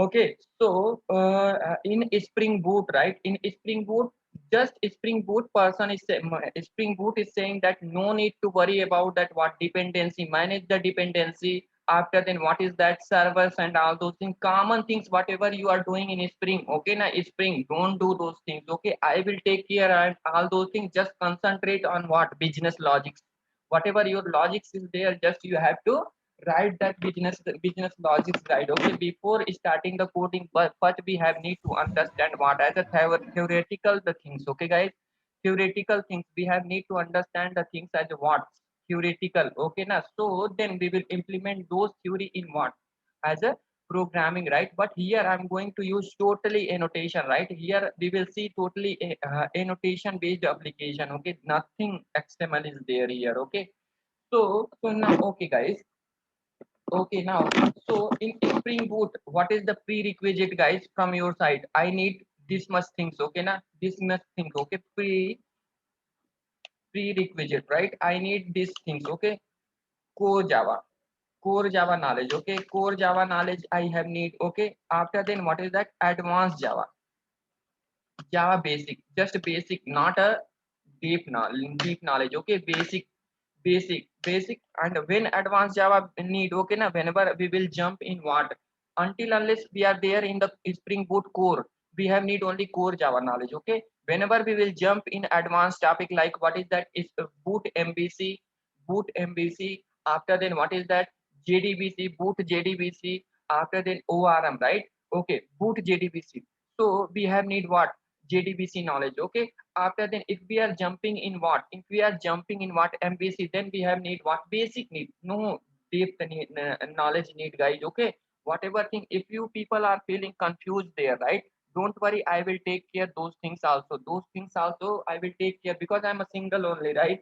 Okay, so in Spring Boot, right? In Spring Boot, just Spring Boot person is Spring Boot is saying that no need to worry about that what dependency, manage the dependency. After then, what is that servers and all those things, common things, whatever you are doing in Spring. Okay, now Spring, don't do those things. Okay, I will take care and all those things. Just concentrate on what business logics, whatever your logics is there. Just you have to write that business logics, right? Okay, before starting the coding, but first we have need to understand what as a theoretical the things. Okay guys, theoretical things we have need to understand the things as what theoretical. Okay now, so then we will implement those theory in what as a programming, right? But here I'm going to use totally annotation, right? Here we will see totally annotation based application. Okay, nothing XML is there here. Okay, so now, okay guys. Okay, now, so in Spring Boot, what is the prerequisite, guys, from your side? I need this much things, okay, na? This much things, okay, prerequisite, right? I need these things, okay? Core Java knowledge, okay? Core Java knowledge I have need, okay? After then, what is that? Advanced Java basic, just basic, not a deep knowledge, okay? Basic. And when advanced Java need, okay, na, whenever we will jump in what, until unless we are there in the Spring Boot core, we have need only core Java knowledge. Okay, whenever we will jump in advanced topic, like what is that is boot MVC. After then, what is that? JDBC, boot JDBC. After then, ORM, right? Okay, boot JDBC. So we have need what? JDBC knowledge. Okay, after then, if we are jumping in what, if we are jumping in what MVC, then we have need what? Basic need, no deep knowledge need, guys. Okay, whatever thing, if you people are feeling confused there, right? Don't worry, I will take care those things also. Those things also I will take care, because I'm a single only, right?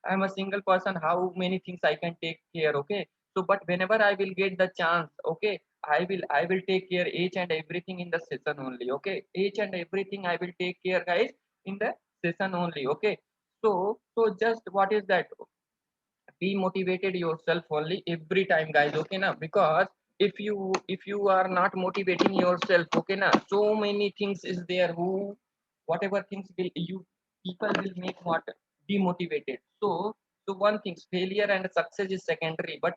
I'm a single person. How many things I can take care? Okay, so but whenever I will get the chance, okay, I will take care each and everything in the session only. Okay, each and everything I will take care, guys, in the session only. Okay, so just what is that? Be motivated yourself only every time, guys. Okay now, because if you are not motivating yourself, okay now, so many things is there who, whatever things will you people will make what demotivated. So one thing, failure and success is secondary, but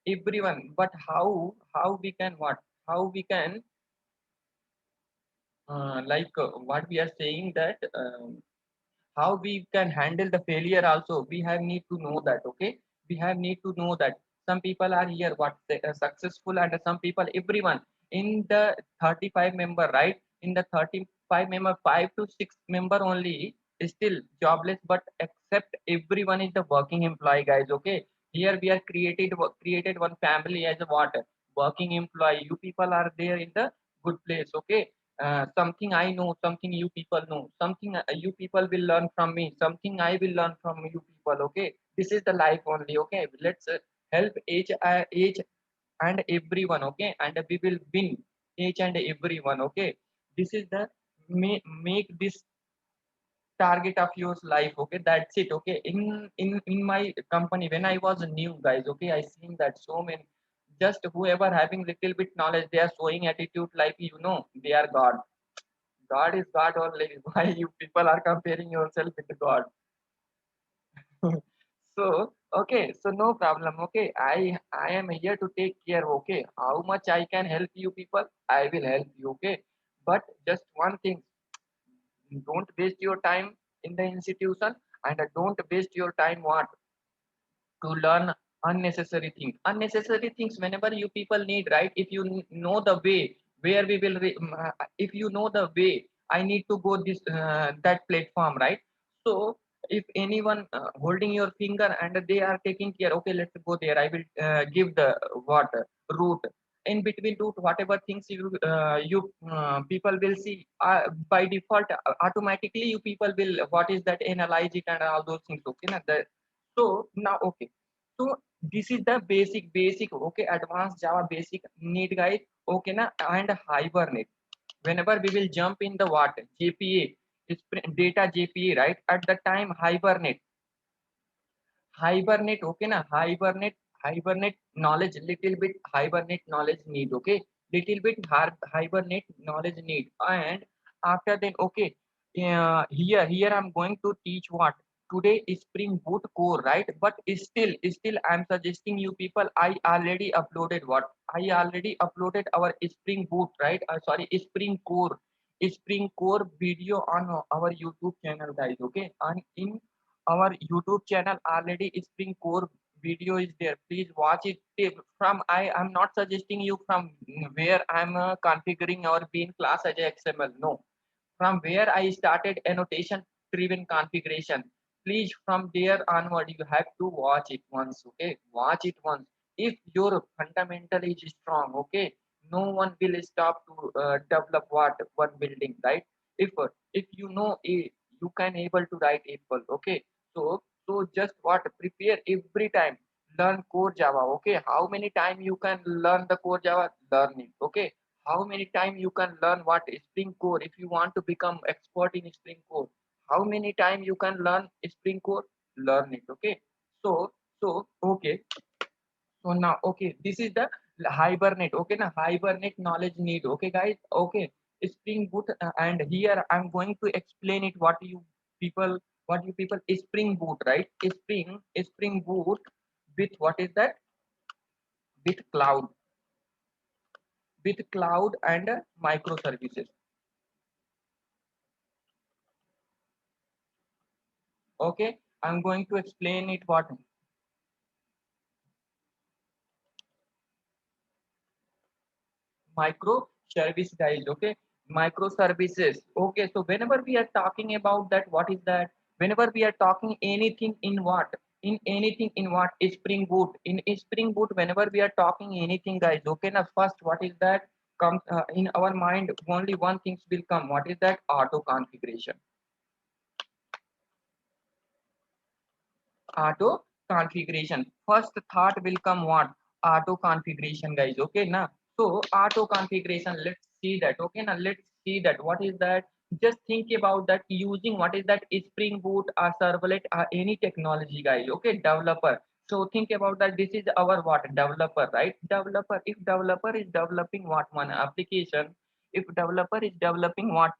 everyone, but how we can what, how we can what we are saying that, how we can handle the failure also, we have need to know that. Okay, we have need to know that some people are here what successful, and some people, everyone in the 35 member, right? In the 35 member, 5 to 6 member only is still jobless, but except everyone is the working employee, guys. Okay, here we are created one family as a what, working employee. You people are there in the good place. Okay, something I know, something you people know, something you people will learn from me, something I will learn from you people. Okay, this is the life only. Okay, let's help each and everyone. Okay, and we will win each and everyone. Okay, this is the make this target of your life. Okay, that's it. Okay, in my company when I was new, guys. Okay, I seen that so many, just whoever having little bit knowledge, they are showing attitude like, they are God. God is God only. Why you people are comparing yourself with God? So okay, so no problem. Okay, I am here to take care. Okay, how much I can help you people, I will help you. Okay, but just one thing, don't waste your time in the institution, and don't waste your time what, to learn unnecessary things. Unnecessary things whenever you people need, right? If you know the way where we will if you know the way I need to go this that platform, right? So if anyone holding your finger and they are taking care, okay, let's go there, I will give the what, route. In between route, whatever things you people will see, by default, automatically you people will what is that, analyze it and all those things. Okay, now so now, okay, so this is the basic. Okay, advanced Java basic need, guys. Okay na, and Hibernate, whenever we will jump in the what, JPA, it's data JPA, right? At the time, hibernate. Okay na, hibernate knowledge, little bit hibernate knowledge need. Okay, little bit hibernate knowledge need. And after then, okay, here I'm going to teach what today is Spring Boot core, right? But still I'm suggesting you people, I already uploaded what I already uploaded our Spring Boot, right? Sorry, Spring core video on our YouTube channel, guys. Okay, and in our YouTube channel already Spring core video is there. Please watch it. From I am not suggesting you from where I'm configuring our bean class as a XML. No, from where I started annotation driven configuration. Please, from there onward, you have to watch it once. Okay, watch it once. If your fundamental is strong, okay, no one will stop to develop what one building, right? If you know you can able to write Apple, okay. So just what prepare every time. Learn core Java, okay. How many time you can learn the core Java? Learn it, okay. How many time you can learn what is Spring core if you want to become expert in Spring core? How many time you can learn Spring core? Learn it, okay. So okay, so now okay, this is the hibernate, okay. Now hibernate knowledge need, okay guys. Okay, Spring Boot, and here I'm going to explain it people what you people Spring Boot, right? Spring Boot with what is that? With cloud and microservices. Okay, I'm going to explain it what microservice, guys. Okay, microservices. Okay, so whenever we are talking about that, what is that? Whenever we are talking anything in what? In anything in what? Spring Boot. In Spring Boot, whenever we are talking anything, guys. Okay, now first, what is that? Comes in our mind, only one thing will come. What is that? Auto configuration. Auto configuration. First thought will come what? Auto configuration, guys. Okay, now so auto configuration, let's see that. Okay, now let's see that what is that. Just think about that using what is that Spring Boot or servlet or any technology, guys. Okay, developer. So think about that. This is our what? Developer, right? Developer. If developer is developing what? One application. If developer is developing what?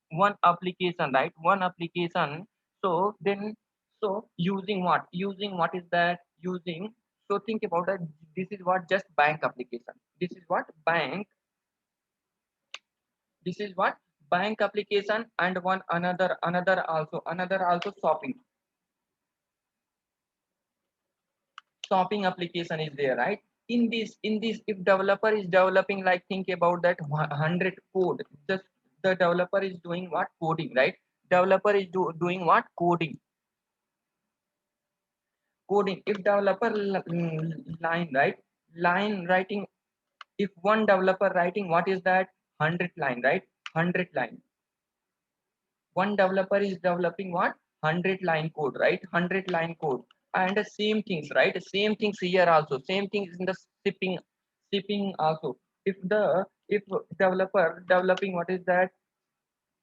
One application, right? One application. So then, so using what? Using what is that? Using, so think about that. This is what? Just bank application. This is what? Bank. This is what? Bank application, and one another also shopping application is there, right? In this, if developer is developing, like think about that 100 code, just the developer is doing what? Coding, right? Developer is doing what? Coding. If developer line, right? Line writing. If one developer writing, what is that? 100 line, right? 100 line. One developer is developing what? 100 line code, right? 100 line code. And the same things, right? Same things here also. Same things in the shipping also. If developer developing, what is that?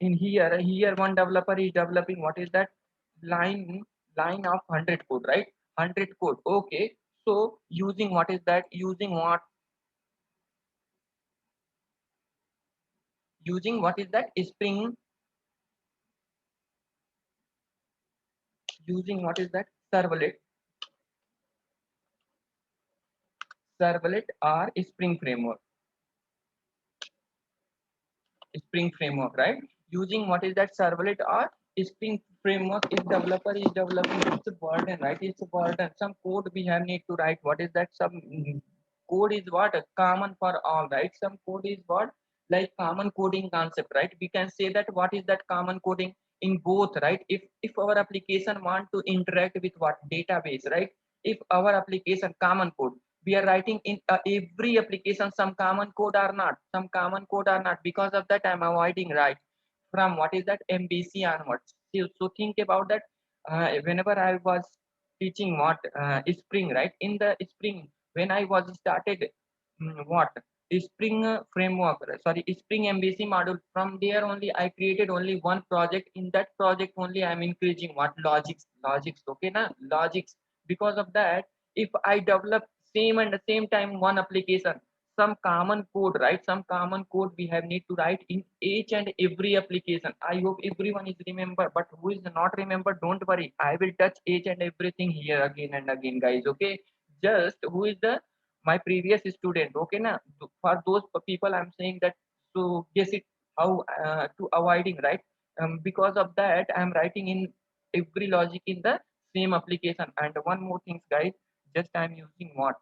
In here one developer is developing, what is that? line Line of 100 code, right? 100 code, okay. So using what is that? Using what is that? Spring. Using what is that? Servlet or Spring framework, right? Using what is that? Servlet or Spring framework. If developer is developing, it's a burden, right? It's a burden. Some code we have need to write. What is that? Some code is what? Common for all, right? Some code is what? Like common coding concept, right? We can say that what is that common coding in both, right? If our application want to interact with what? Database, right? If our application common code, we are writing in every application some common code or not, because of that I'm avoiding, right? From what is that? MVC onwards. So think about that. Whenever I was teaching what Spring, right? In the Spring, when I was started what Spring framework, sorry, Spring MVC module. From there only I created only one project. In that project only I'm increasing what? Logics, okay, na? Logics. Because of that, if I develop same and the same time one application, some common code, right? Some common code we have need to write in each and every application. I hope everyone is remember, but who is not remember, don't worry. I will touch each and everything here again and again, guys. Okay, just who is the my previous student? Okay, na for those people I'm saying that, so guess it how to avoiding, right? Because of that, I'm writing in every logic in the same application. And one more things, guys, just I'm using what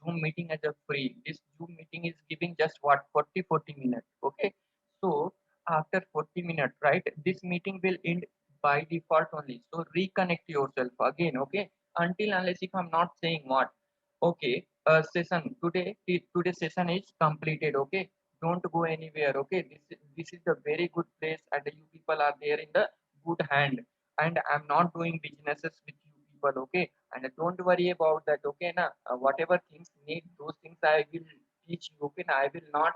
Zoom meeting as a free. This Zoom meeting is giving just what 40 minutes. Okay. So after 40 minutes, right, this meeting will end by default only. So reconnect yourself again. Okay. Until unless if I'm not saying what. Okay. Session today's session is completed. Okay. Don't go anywhere. Okay. This is the very good place and you people are there in the good hand. And I'm not doing businesses with you people. Okay, and don't worry about that. Okay, na whatever things need, those things I will teach you. Okay, na I will not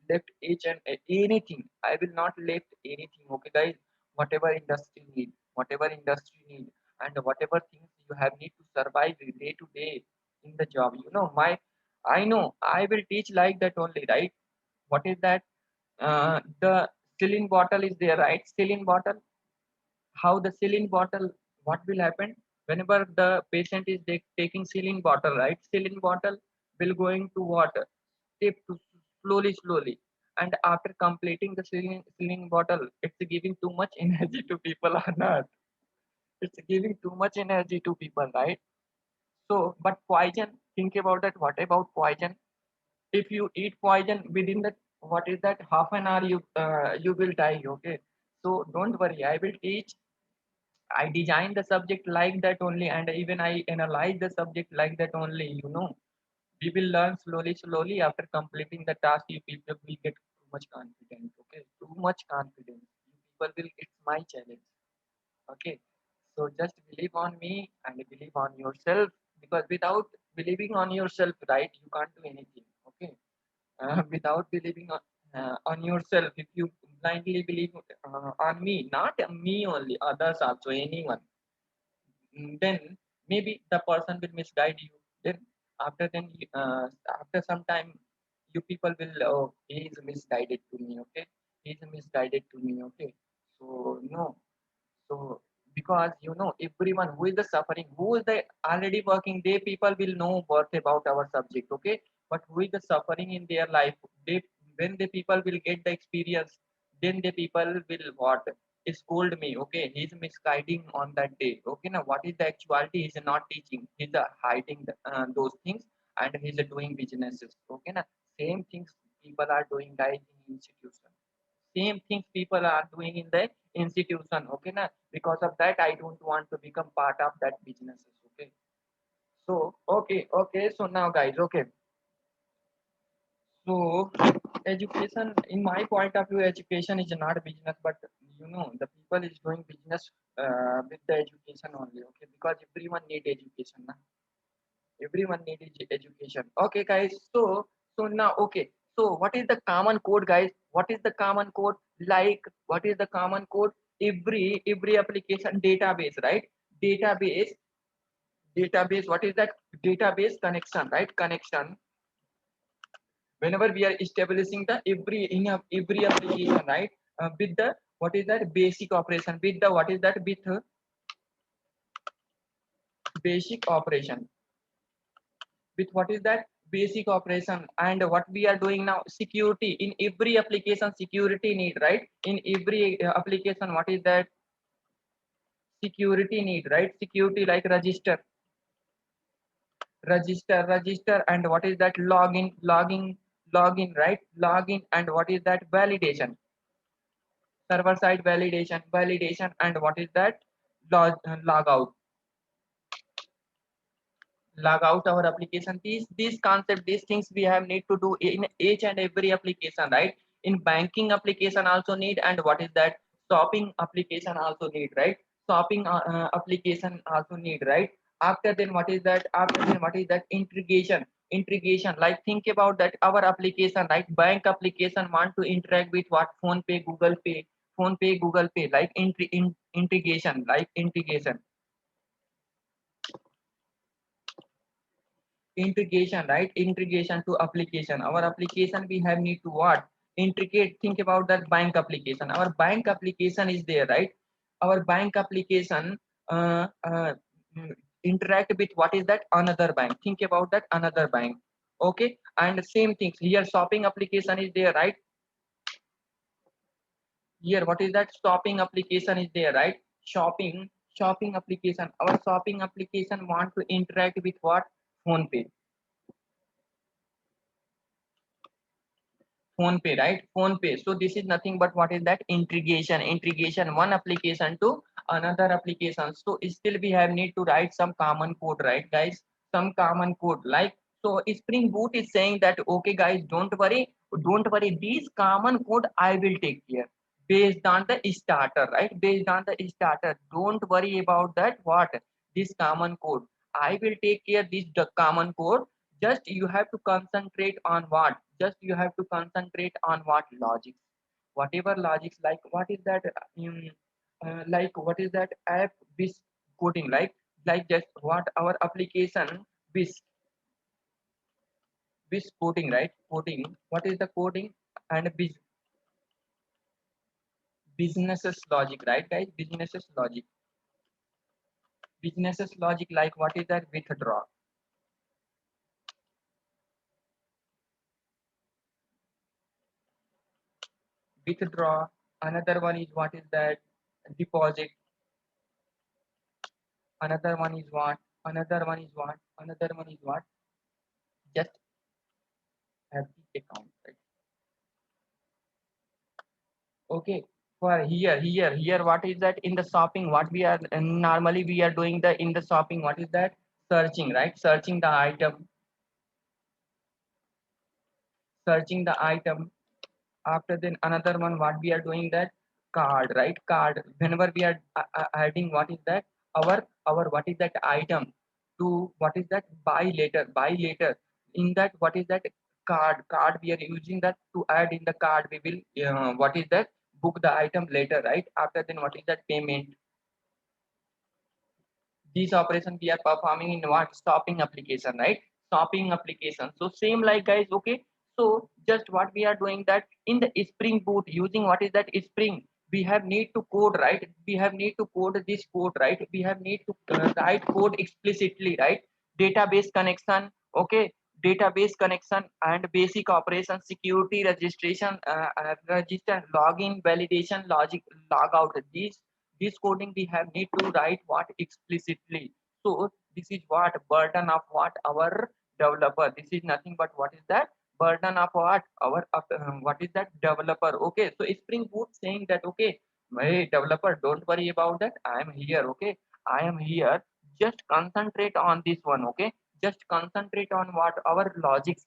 left each and anything. I will not left anything. Okay, guys, whatever industry need, and whatever things you have need to survive day to day in the job. I know I will teach like that only, right? What is that? The saline bottle is there, right? Saline bottle, how the saline bottle, what will happen whenever the patient is taking saline bottle, right? Saline bottle will going to water, tip to slowly, and after completing the saline bottle, it's giving too much energy to people or not? It's giving too much energy to people, right? So but poison, think about that. What about poison? If you eat poison within that, what is that, half an hour, you will die. Okay, so don't worry, I will teach. I design the subject like that only, and even I analyze the subject like that only. We will learn slowly. After completing the task, you people will get too much confidence. Okay, too much confidence. You people will. It's my challenge. Okay, so just believe on me and believe on yourself, because without believing on yourself, right, you can't do anything. Okay, without believing on yourself, if you blindly believe on me, not me only, others also, anyone, then maybe the person will misguide you. Then after some time, you people will, oh, he is misguided to me. Okay, he is misguided to me. Okay, so no, so because everyone who is the suffering, who is the already working, they people will know worth about our subject. Okay, but who is the suffering in their life, they, when the people will get the experience, then the people will what, scold me. Okay, he's misguiding on that day. Okay, now what is the actuality? He's not teaching, he's hiding those things, and he's doing businesses. Okay, now same things people are doing, guys, in institution. Same things people are doing in the institution. Okay, na, because of that I don't want to become part of that businesses. Okay, so okay, so now guys, okay, so education, in my point of view, education is not a business, but the people is doing business with the education only. Okay, because everyone need education na? Everyone need education. Okay, guys, so now, okay, so what is the common code, guys? What is the common code? Like, what is the common code? Every application database, right? Database database, what is that? Database connection, right? Connection, whenever we are establishing the every application, right? With the, what is that, basic operation, with the, what is that, with basic operation, with what is that, basic operation. And what we are doing now, security. In every application, security need, right? In every application, what is that, security need, right? Security, like register, and what is that, login, right? Login, and what is that, validation, server side validation, and what is that, log out, log out our application. These concept, these things we have need to do in each and every application, right? In banking application also need, and what is that, shopping application also need, right? Shopping application also need, right? After then, what is that, integration, like, think about that, our application, right? Bank application want to interact with what, phone pay, Google Pay, like integration, like integration. integration, right? Integration to application. Our application we have need to what? Integrate. Think about that bank application. Our bank application is there, right? Our bank application uh, uh, mm, interact with what is that? Another bank. Think about that another bank. Okay, and same things here. Shopping application is there, right? Here what is that? Shopping application is there, right? Shopping application. Our shopping application want to interact with what? Phone pay. Phone pay, right? Phone pay. So this is nothing but what is that? Integration one application to another application. So still we have need to write some common code, right guys? Some common code, like, so Spring Boot is saying that okay guys, don't worry, these common code I will take care based on the starter, right? Based on the starter, don't worry about that. What? This common code I will take care this the common code. Just you have to concentrate on what? Just you have to concentrate on what? Logics. Whatever logics, like what is that? Like what is that? App bis coding, like just what our application bis coding, right? Coding. What is the coding? And businesses logic, right guys? Businesses logic, like what is that? Withdraw. Another one is what is that? Deposit. Another one is what? Another one is what? Just have the account, right? Okay. For here, what is that? In the shopping, what we are normally we are doing the in the shopping, what is that? Searching, right? Searching the item. After then another one, what we are doing that? Card, right? Card. Whenever we are adding, what is that? Our what is that item to what is that? Buy later. In that, what is that? Card we are using that to add in the card. We will what is that? Book the item later, right? After then, what is that? Payment. These operations we are performing in what? Shopping application, right? Shopping application. So same like guys, okay. So just what we are doing that in the Spring Boot, using what is that? Spring, we have need to code, right? We have need to code this code, right? We have need to write code explicitly, right? Database connection, okay. Database connection and basic operation, security, registration, register, login, validation, logic, log out. This coding we have need to write what? Explicitly. So this is what? Burden of what? Our developer. This is nothing but what is that? Burden of what? Our what is that? Developer. Okay, so Spring Boot saying that okay, hey developer, don't worry about that, I am here. Okay, I am here. Just concentrate on this one. Okay, just concentrate on what? Our logics.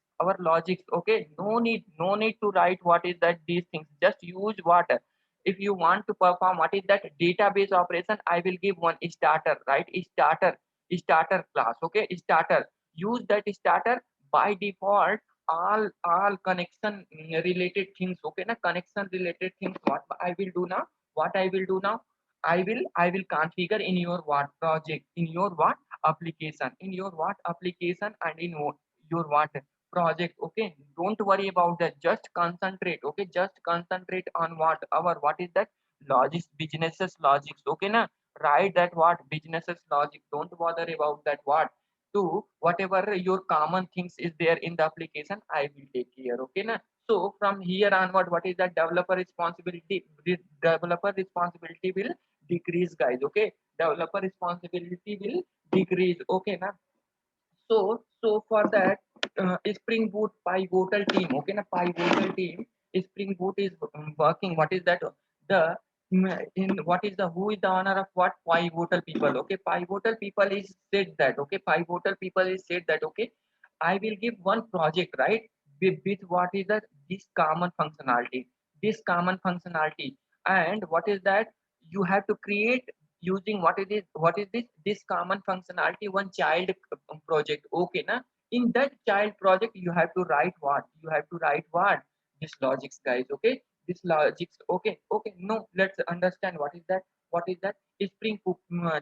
Okay, no need to write what is that? These things, just use what? If you want to perform what is that? Database operation, I will give one starter, right? Starter class. Okay, starter. Use that starter. By default, all connection related things, okay na? Connection related things, what I will do now? What I will do now? I will configure in your what? Project, in your what? Application, in your what? Application, and in your what? Project. Okay, don't worry about that, just concentrate. Okay, just concentrate on what? Our what is that? Logics, businesses logics. Okay na? Write that what? Businesses logic. Don't bother about that. What? To whatever your common things is there in the application, I will take care. Okay na? So from here onward, what is that? Developer responsibility will decrease, guys. Okay, developer responsibility will decrease. Okay na? So for that, Spring Boot pivotal team, okay na? Pivotal team, Spring Boot is working. What is that? The in what is the who is the owner of what? Pivotal people. Okay, pivotal people is said that. Okay, pivotal people is said that. Okay, I will give one project, right? With what is that? This common functionality. This common functionality, and what is that? You have to create using what is this common functionality, one child project. Okay na? In that child project, you have to write what? You have to write what? This logics, guys. Okay, this logics. Okay, no, let's understand what is that.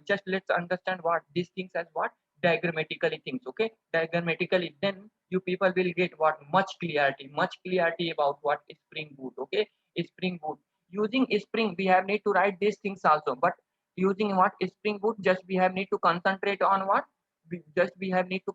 Just let's understand what these things as what? diagrammatically things. Okay, diagrammatically, then you people will get what much clarity about what is Spring Boot. Okay, Spring Boot, using Spring we have need to write these things also, but using what Spring Boot, just we have need to concentrate on what, just we have need to